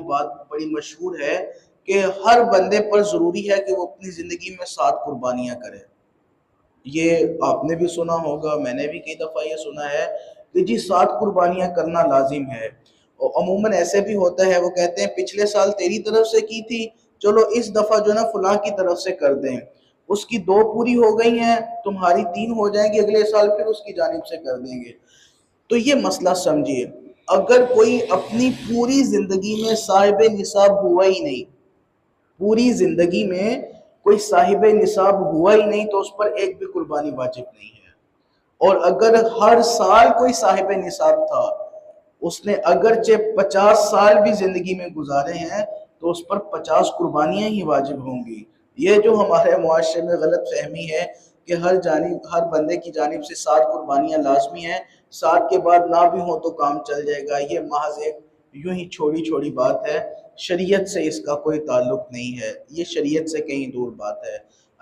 بات بڑی مشہور ہے کہ ہر بندے پر ضروری ہے کہ وہ اپنی زندگی میں 7 قربانیاں کرے۔ یہ آپ نے بھی سنا ہوگا، میں نے بھی کئی دفعہ یہ سنا ہے کہ جی 7 قربانیاں کرنا لازم ہے۔ اور عموماً ایسے بھی ہوتا ہے، وہ کہتے ہیں پچھلے سال تیری طرف سے کی تھی، چلو اس دفعہ جو نا فلاں کی طرف سے کر دیں، اس کی 2 پوری ہو گئی ہیں، تمہاری 3 ہو جائیں گی، اگلے سال پھر اس کی جانب سے کر دیں گے۔ تو یہ مسئلہ سمجھیے، اگر کوئی اپنی پوری زندگی میں صاحب نصاب ہوا ہی نہیں، پوری زندگی میں کوئی صاحب نصاب ہوا ہی نہیں، تو اس پر ایک بھی قربانی واجب نہیں ہے۔ اور اگر ہر سال کوئی صاحب نصاب تھا، اس نے اگرچہ 50 سال بھی زندگی میں گزارے ہیں، تو اس پر 50 قربانیاں ہی واجب ہوں گی۔ یہ جو ہمارے معاشرے میں غلط فہمی ہے کہ ہر بندے کی جانب سے 7 قربانیاں لازمی ہیں، 7 کے بعد نہ بھی ہوں تو کام چل جائے گا، یہ محض ایک یوں ہی چھوڑی چھوڑی بات ہے، شریعت سے اس کا کوئی تعلق نہیں ہے، یہ شریعت سے کہیں دور بات ہے۔